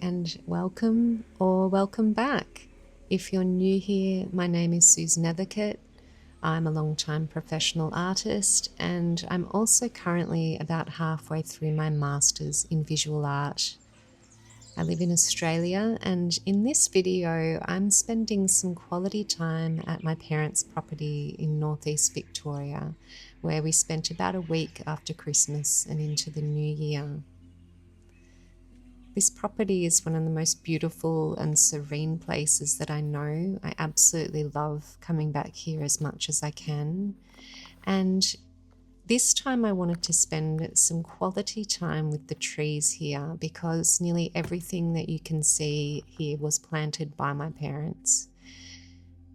and welcome or welcome back. If you're new here, my name is Susan Nethercutt. I'm a long-time professional artist and I'm also currently about halfway through my Masters in Visual Art. I live in Australia and in this video I'm spending some quality time at my parents' property in northeast Victoria, where we spent about a week after Christmas and into the new year. This property is one of the most beautiful and serene places that I know. I absolutely love coming back here as much as I can. And this time I wanted to spend some quality time with the trees here because nearly everything that you can see here was planted by my parents.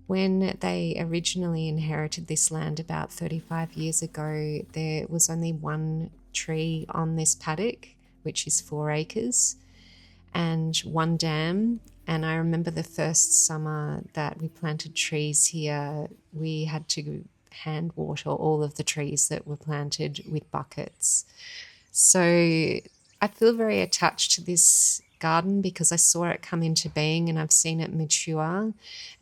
When they originally inherited this land about 35 years ago, there was only one tree on this paddock, which is 4 acres. And one dam. And I remember the first summer that we planted trees here, we had to hand water all of the trees that were planted with buckets. So I feel very attached to this garden because I saw it come into being and I've seen it mature,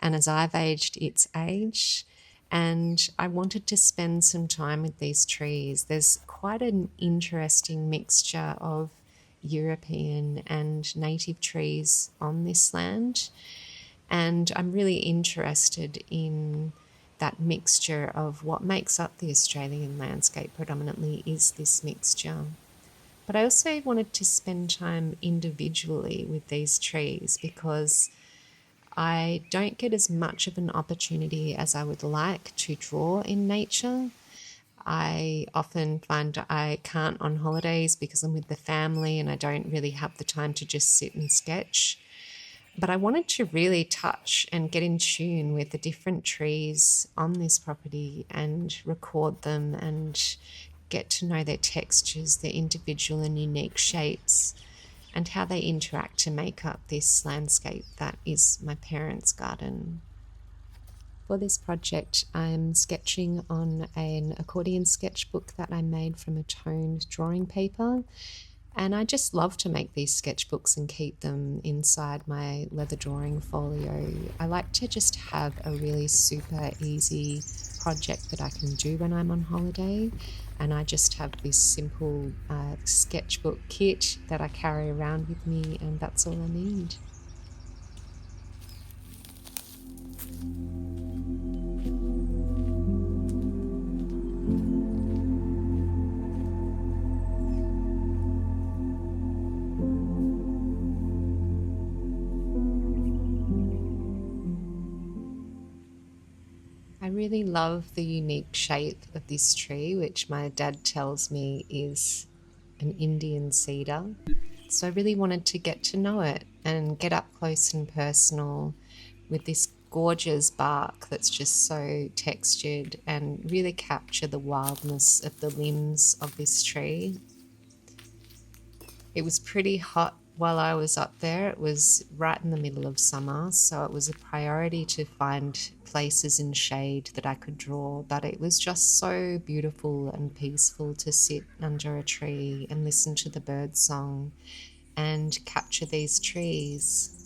and as I've aged, it's aged. And I wanted to spend some time with these trees. There's quite an interesting mixture of European and native trees on this land, and I'm really interested in that mixture of what makes up the Australian landscape predominantly is this mixture. But I also wanted to spend time individually with these trees because I don't get as much of an opportunity as I would like to draw in nature. I often find I can't on holidays because I'm with the family and I don't really have the time to just sit and sketch. But I wanted to really touch and get in tune with the different trees on this property and record them and get to know their textures, their individual and unique shapes, and how they interact to make up this landscape that is my parents' garden. For this project, I'm sketching on an accordion sketchbook that I made from a toned drawing paper. And I just love to make these sketchbooks and keep them inside my leather drawing folio. I like to just have a really super easy project that I can do when I'm on holiday. And I just have this simple sketchbook kit that I carry around with me, and that's all I need. I really love the unique shape of this tree, which my dad tells me is an Indian cedar. So I really wanted to get to know it and get up close and personal with this gorgeous bark that's just so textured and really capture the wildness of the limbs of this tree. It was pretty hot while I was up there. It was right in the middle of summer, so it was a priority to find places in shade that I could draw, but it was just so beautiful and peaceful to sit under a tree and listen to the bird song and capture these trees.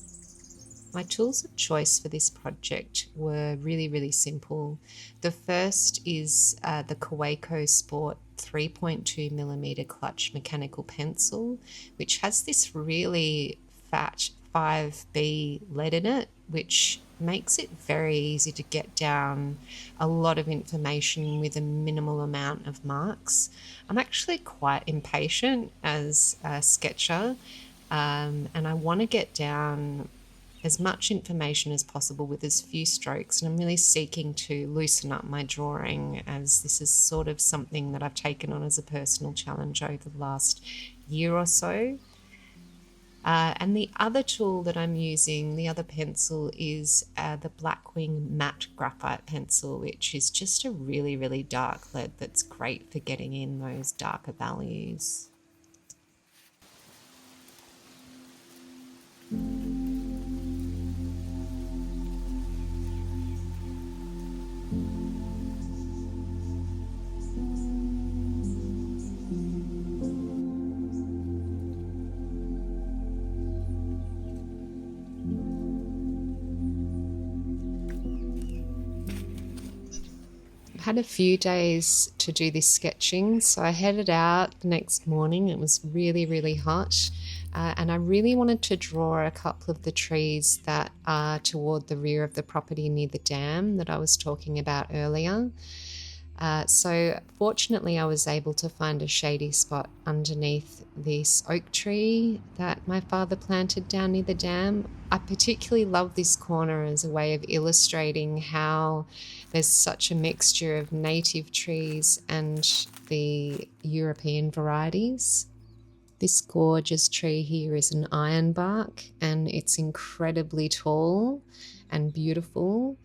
My tools of choice for this project were really simple. The first is the Kaweco Sport 3.2mm clutch mechanical pencil, which has this really fat 5B lead in it, which makes it very easy to get down a lot of information with a minimal amount of marks. I'm actually quite impatient as a sketcher, and I want to get down as much information as possible with as few strokes, and I'm really seeking to loosen up my drawing, as this is sort of something that I've taken on as a personal challenge over the last year or so. And the other tool that I'm using, the other pencil, is the Blackwing Matte Graphite Pencil, which is just a really dark lead that's great for getting in those darker values. had a few days to do this sketching, so I headed out the next morning. It was really, really hot, and I really wanted to draw a couple of the trees that are toward the rear of the property near the dam that I was talking about earlier. So fortunately I was able to find a shady spot underneath this oak tree that my father planted down near the dam. I particularly love this corner as a way of illustrating how there's such a mixture of native trees and the European varieties. This gorgeous tree here is an ironbark, and it's incredibly tall and beautiful.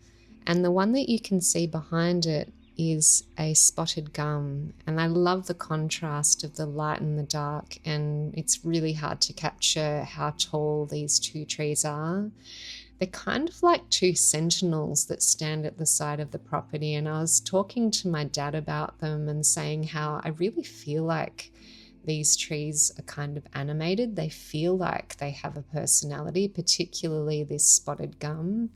And the one that you can see behind it is a spotted gum, and I love the contrast of the light and the dark, and it's really hard to capture how tall these two trees are. They're kind of like two sentinels that stand at the side of the property, and I was talking to my dad about them and saying how I really feel like these trees are kind of animated. They feel like they have a personality, particularly this spotted gum.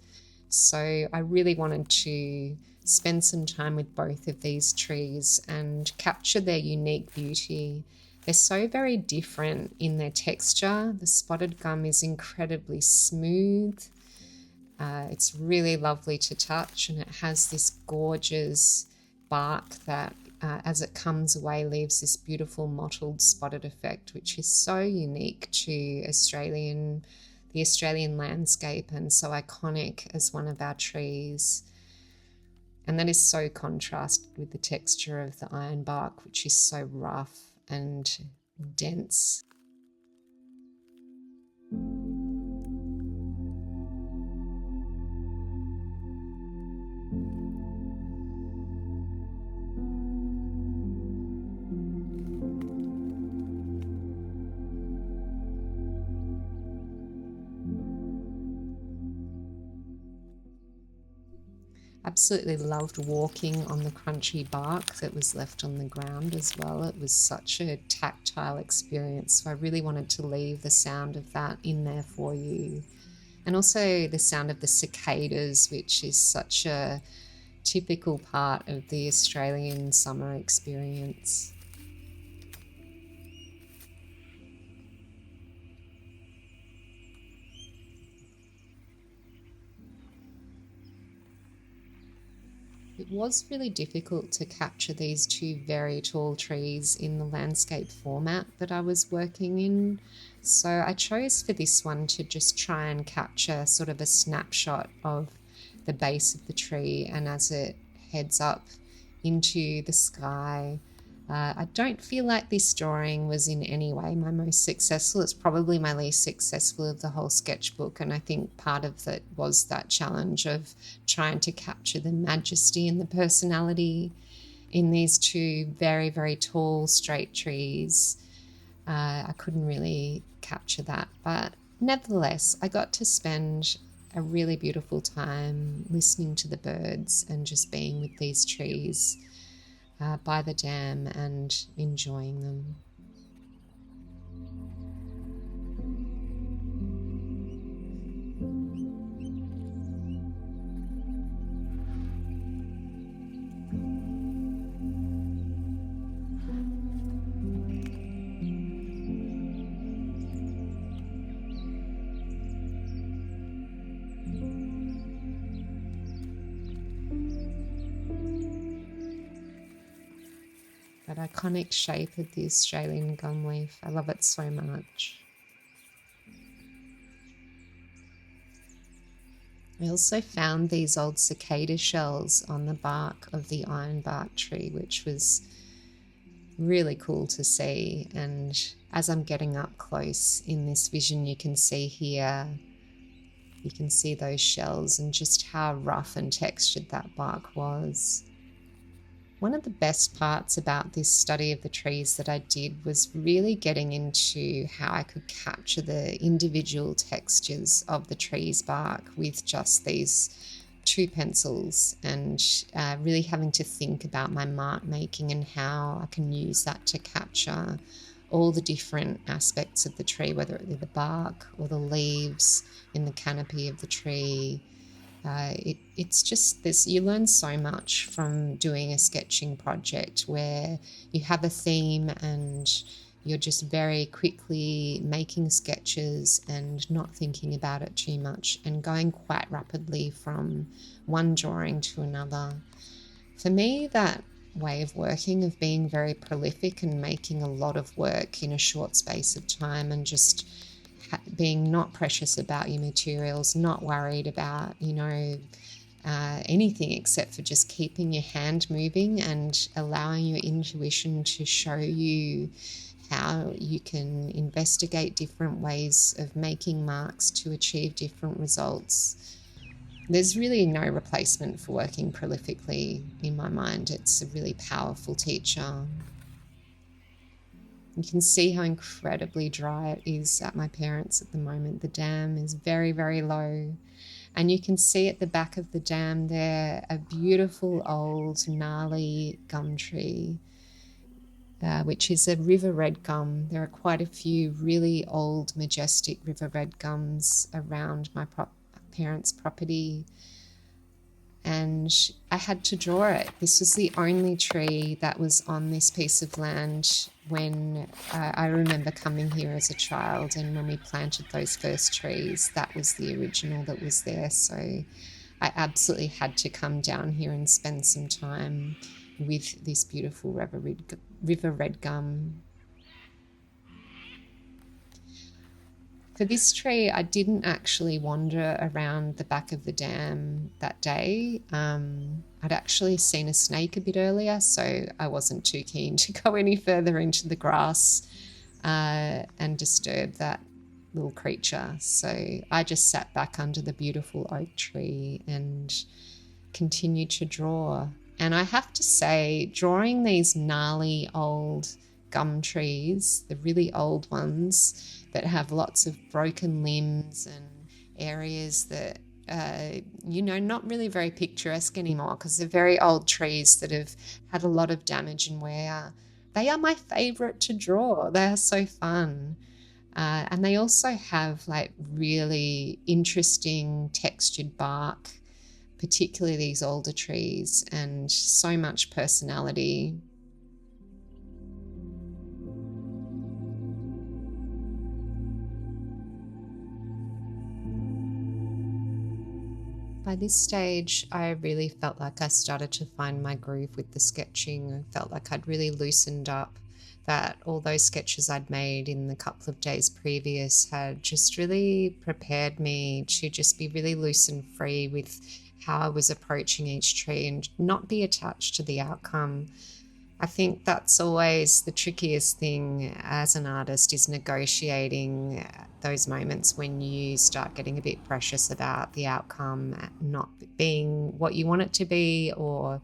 So I really wanted to spend some time with both of these trees and capture their unique beauty. They're so very different in their texture. The spotted gum is incredibly smooth. It's really lovely to touch, and it has this gorgeous bark that as it comes away leaves this beautiful mottled spotted effect, which is so unique to the Australian landscape and so iconic as one of our trees. And that is so contrasted with the texture of the ironbark, which is so rough and dense. Absolutely loved walking on the crunchy bark that was left on the ground as well. It was such a tactile experience, so I really wanted to leave the sound of that in there for you. And also the sound of the cicadas, which is such a typical part of the Australian summer experience. It was really difficult to capture these two very tall trees in the landscape format that I was working in. So I chose for this one to just try and capture sort of a snapshot of the base of the tree and as it heads up into the sky. I don't feel like this drawing was in any way my most successful. It's probably my least successful of the whole sketchbook, and I think part of that was that challenge of trying to capture the majesty and the personality in these two very, very tall, straight trees. I couldn't really capture that, but nevertheless, I got to spend a really beautiful time listening to the birds and just being with these trees by the dam and enjoying them. That iconic shape of the Australian gum leaf. I love it so much. I also found these old cicada shells on the bark of the ironbark tree, which was really cool to see. And as I'm getting up close in this vision, you can see here, you can see those shells and just how rough and textured that bark was. One of the best parts about this study of the trees that I did was really getting into how I could capture the individual textures of the tree's bark with just these two pencils, and really having to think about my mark making and how I can use that to capture all the different aspects of the tree, whether it be the bark or the leaves in the canopy of the tree, it's just this, you learn so much from doing a sketching project where you have a theme and you're just very quickly making sketches and not thinking about it too much and going quite rapidly from one drawing to another. For me, that way of working, of being very prolific and making a lot of work in a short space of time and just being not precious about your materials, not worried about, anything except for just keeping your hand moving and allowing your intuition to show you how you can investigate different ways of making marks to achieve different results. There's really no replacement for working prolifically in my mind. It's a really powerful teacher. You can see how incredibly dry it is at my parents' at the moment. The dam is very, very low. And you can see at the back of the dam there a beautiful old gnarly gum tree, which is a river red gum. There are quite a few really old, majestic river red gums around my parents' property. And I had to draw it. This was the only tree that was on this piece of land when I remember coming here as a child, and when we planted those first trees, that was the original that was there. So I absolutely had to come down here and spend some time with this beautiful river red gum. For this tree, I didn't actually wander around the back of the dam that day. I'd actually seen a snake a bit earlier, so I wasn't too keen to go any further into the grass and disturb that little creature. So I just sat back under the beautiful oak tree and continued to draw. And I have to say, drawing these gnarly old gum trees, the really old ones that have lots of broken limbs and areas that, not really very picturesque anymore because they're very old trees that have had a lot of damage and wear. They are my favourite to draw. They are so fun. And they also have like really interesting textured bark, particularly these older trees, and so much personality. By this stage, I really felt like I started to find my groove with the sketching. I felt like I'd really loosened up, that all those sketches I'd made in the couple of days previous had just really prepared me to just be really loose and free with how I was approaching each tree and not be attached to the outcome. I think that's always the trickiest thing as an artist, is negotiating those moments when you start getting a bit precious about the outcome not being what you want it to be, or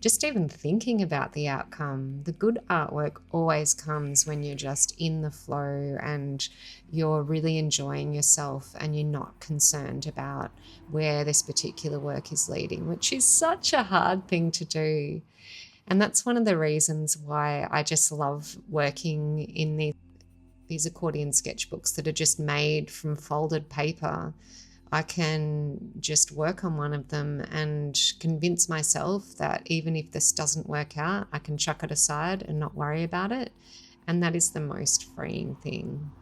just even thinking about the outcome. The good artwork always comes when you're just in the flow and you're really enjoying yourself and you're not concerned about where this particular work is leading, which is such a hard thing to do. And that's one of the reasons why I just love working in these accordion sketchbooks that are just made from folded paper. I can just work on one of them and convince myself that even if this doesn't work out, I can chuck it aside and not worry about it. And that is the most freeing thing.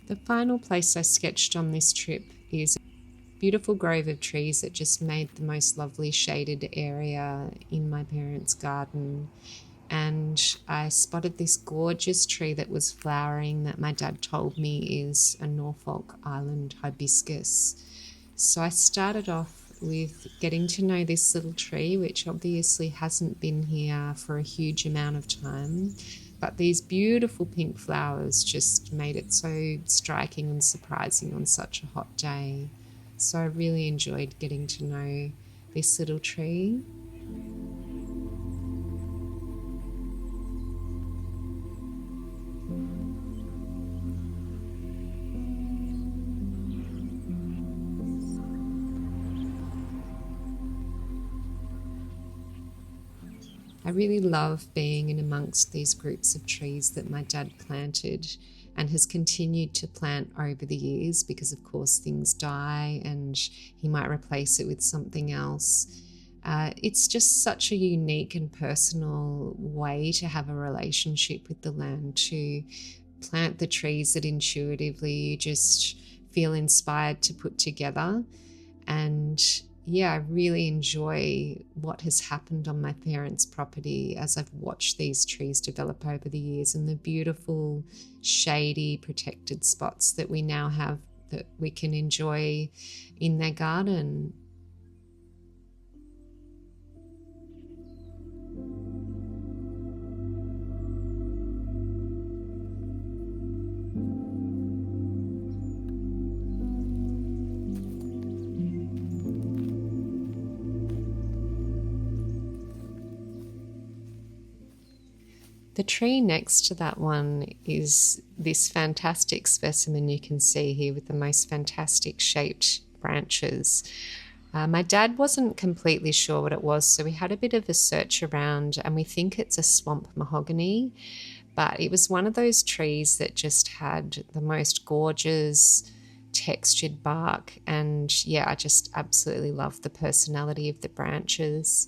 The final place I sketched on this trip is a beautiful grove of trees that just made the most lovely shaded area in my parents' garden. And I spotted this gorgeous tree that was flowering that my dad told me is a Norfolk Island hibiscus. So I started off with getting to know this little tree, which obviously hasn't been here for a huge amount of time. But these beautiful pink flowers just made it so striking and surprising on such a hot day. So I really enjoyed getting to know this little tree. I really love being in amongst these groups of trees that my dad planted and has continued to plant over the years, because of course things die and he might replace it with something else. It's just such a unique and personal way to have a relationship with the land, to plant the trees that intuitively you just feel inspired to put together. And yeah, I really enjoy what has happened on my parents' property as I've watched these trees develop over the years, and the beautiful, shady, protected spots that we now have that we can enjoy in their garden. The tree next to that one is this fantastic specimen you can see here with the most fantastic shaped branches. My dad wasn't completely sure what it was, so we had a bit of a search around and we think it's a swamp mahogany, but it was one of those trees that just had the most gorgeous textured bark. And yeah, I just absolutely love the personality of the branches.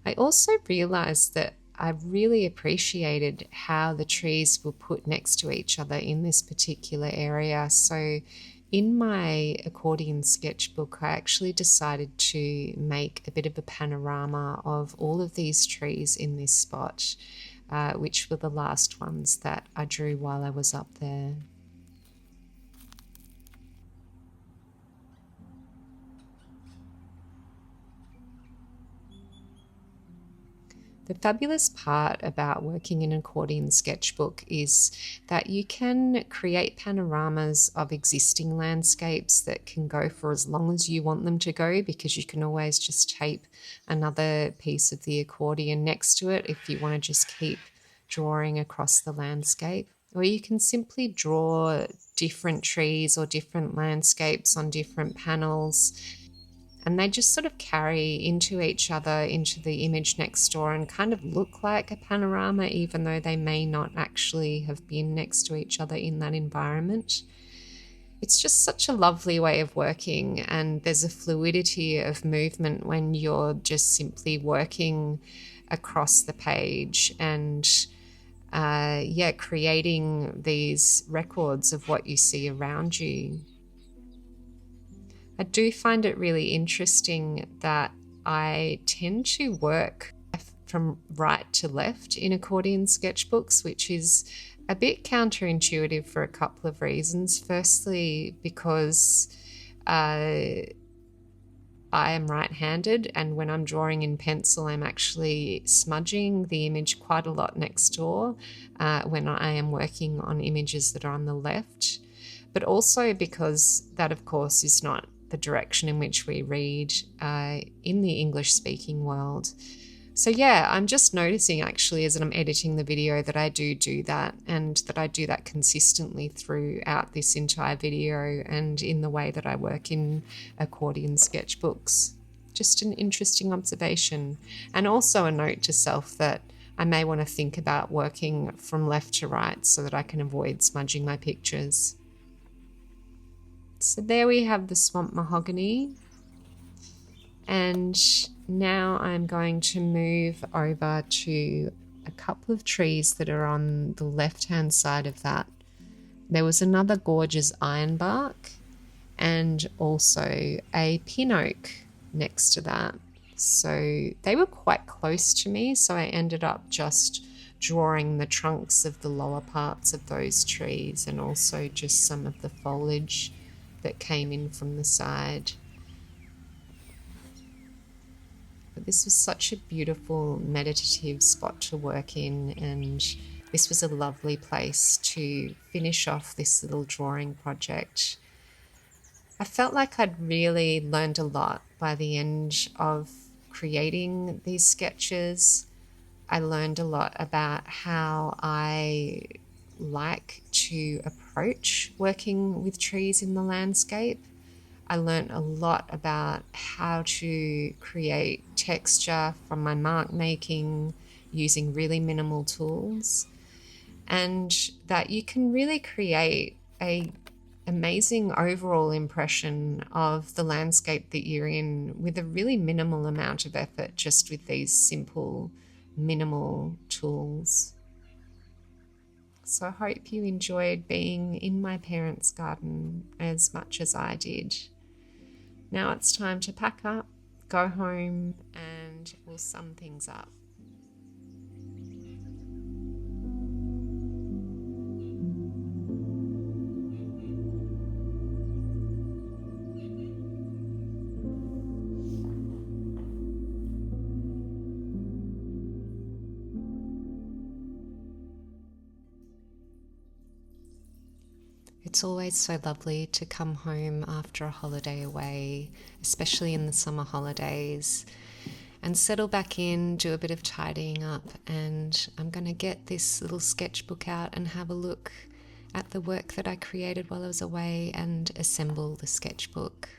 I also realized that I really appreciated how the trees were put next to each other in this particular area. So in my accordion sketchbook, I actually decided to make a bit of a panorama of all of these trees in this spot, which were the last ones that I drew while I was up there. The fabulous part about working in an accordion sketchbook is that you can create panoramas of existing landscapes that can go for as long as you want them to go, because you can always just tape another piece of the accordion next to it if you want to just keep drawing across the landscape. Or you can simply draw different trees or different landscapes on different panels, and they just sort of carry into each other, into the image next door, and kind of look like a panorama, even though they may not actually have been next to each other in that environment. It's just such a lovely way of working, and there's a fluidity of movement when you're just simply working across the page and creating these records of what you see around you. I do find it really interesting that I tend to work from right to left in accordion sketchbooks, which is a bit counterintuitive for a couple of reasons. Firstly, because I am right-handed, and when I'm drawing in pencil, I'm actually smudging the image quite a lot next door when I am working on images that are on the left. But also because that, of course, is not the direction in which we read in the English-speaking world. So yeah, I'm just noticing actually as I'm editing the video that I do that, and that I do that consistently throughout this entire video and in the way that I work in accordion sketchbooks. Just an interesting observation, and also a note to self that I may want to think about working from left to right so that I can avoid smudging my pictures. So there we have the swamp mahogany. And now I'm going to move over to a couple of trees that are on the left-hand side of that. There was another gorgeous ironbark and also a pin oak next to that. So they were quite close to me, so I ended up just drawing the trunks of the lower parts of those trees and also just some of the foliage that came in from the side. But this was such a beautiful meditative spot to work in, and this was a lovely place to finish off this little drawing project. I felt like I'd really learned a lot by the end of creating these sketches. I learned a lot about how I like to approach working with trees in the landscape. I learned a lot about how to create texture from my mark making using really minimal tools, and that you can really create a amazing overall impression of the landscape that you're in with a really minimal amount of effort, just with these simple minimal tools. So I hope you enjoyed being in my parents' garden as much as I did. Now it's time to pack up, go home, and we'll sum things up. It's always so lovely to come home after a holiday away, especially in the summer holidays, and settle back in, do a bit of tidying up, and I'm going to get this little sketchbook out and have a look at the work that I created while I was away and assemble the sketchbook.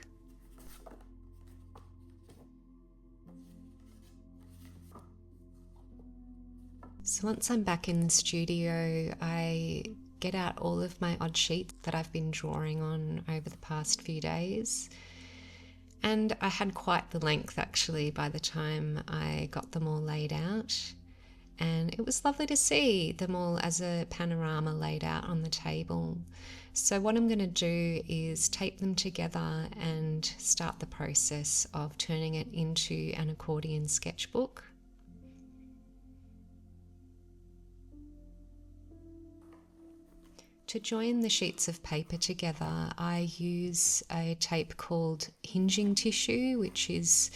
So once I'm back in the studio, I get out all of my odd sheets that I've been drawing on over the past few days. And I had quite the length actually by the time I got them all laid out. And it was lovely to see them all as a panorama laid out on the table. So what I'm going to do is tape them together and start the process of turning it into an accordion sketchbook. To join the sheets of paper together, I use a tape called hinging tissue, which is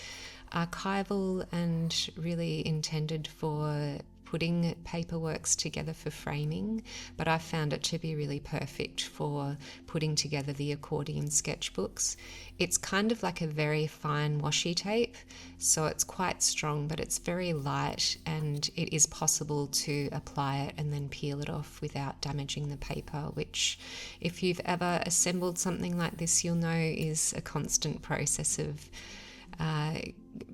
archival and really intended for putting paperworks together for framing, but I found it to be really perfect for putting together the accordion sketchbooks. It's kind of like a very fine washi tape, so it's quite strong, but it's very light, and it is possible to apply it and then peel it off without damaging the paper, which, if you've ever assembled something like this, you'll know is a constant process of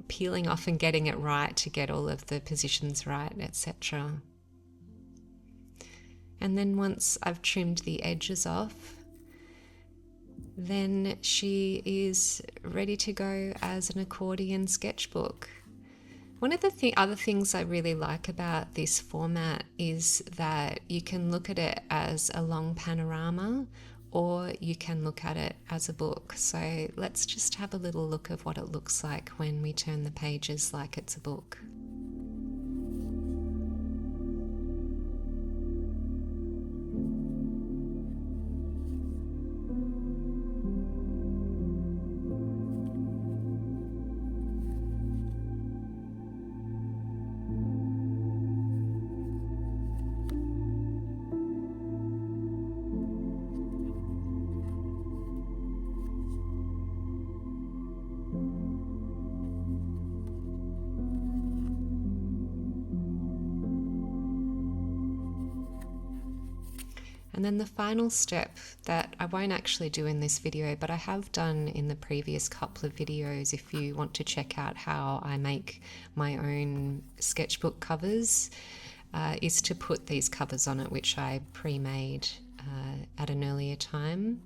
peeling off and getting it right to get all of the positions right, etc. And then once I've trimmed the edges off, then she is ready to go as an accordion sketchbook. One of the other things I really like about this format is that you can look at it as a long panorama, or you can look at it as a book. So let's just have a little look of what it looks like when we turn the pages like it's a book. And then the final step that I won't actually do in this video, but I have done in the previous couple of videos, if you want to check out how I make my own sketchbook covers, is to put these covers on it, which I pre-made at an earlier time,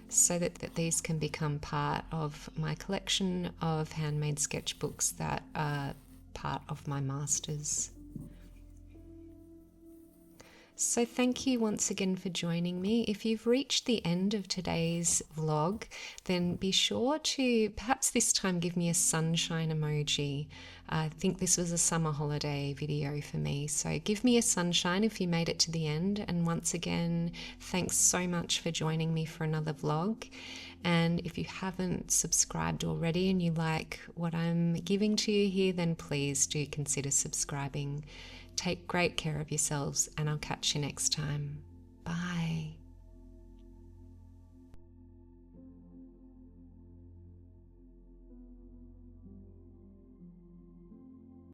so that these can become part of my collection of handmade sketchbooks that are part of my masters. So thank you once again for joining me. If you've reached the end of today's vlog, then be sure to perhaps this time give me a sunshine emoji. I think this was a summer holiday video for me, so give me a sunshine if you made it to the end. And once again, thanks so much for joining me for another vlog. And if you haven't subscribed already and you like what I'm giving to you here, then please do consider subscribing. Take great care of yourselves, and I'll catch you next time. Bye.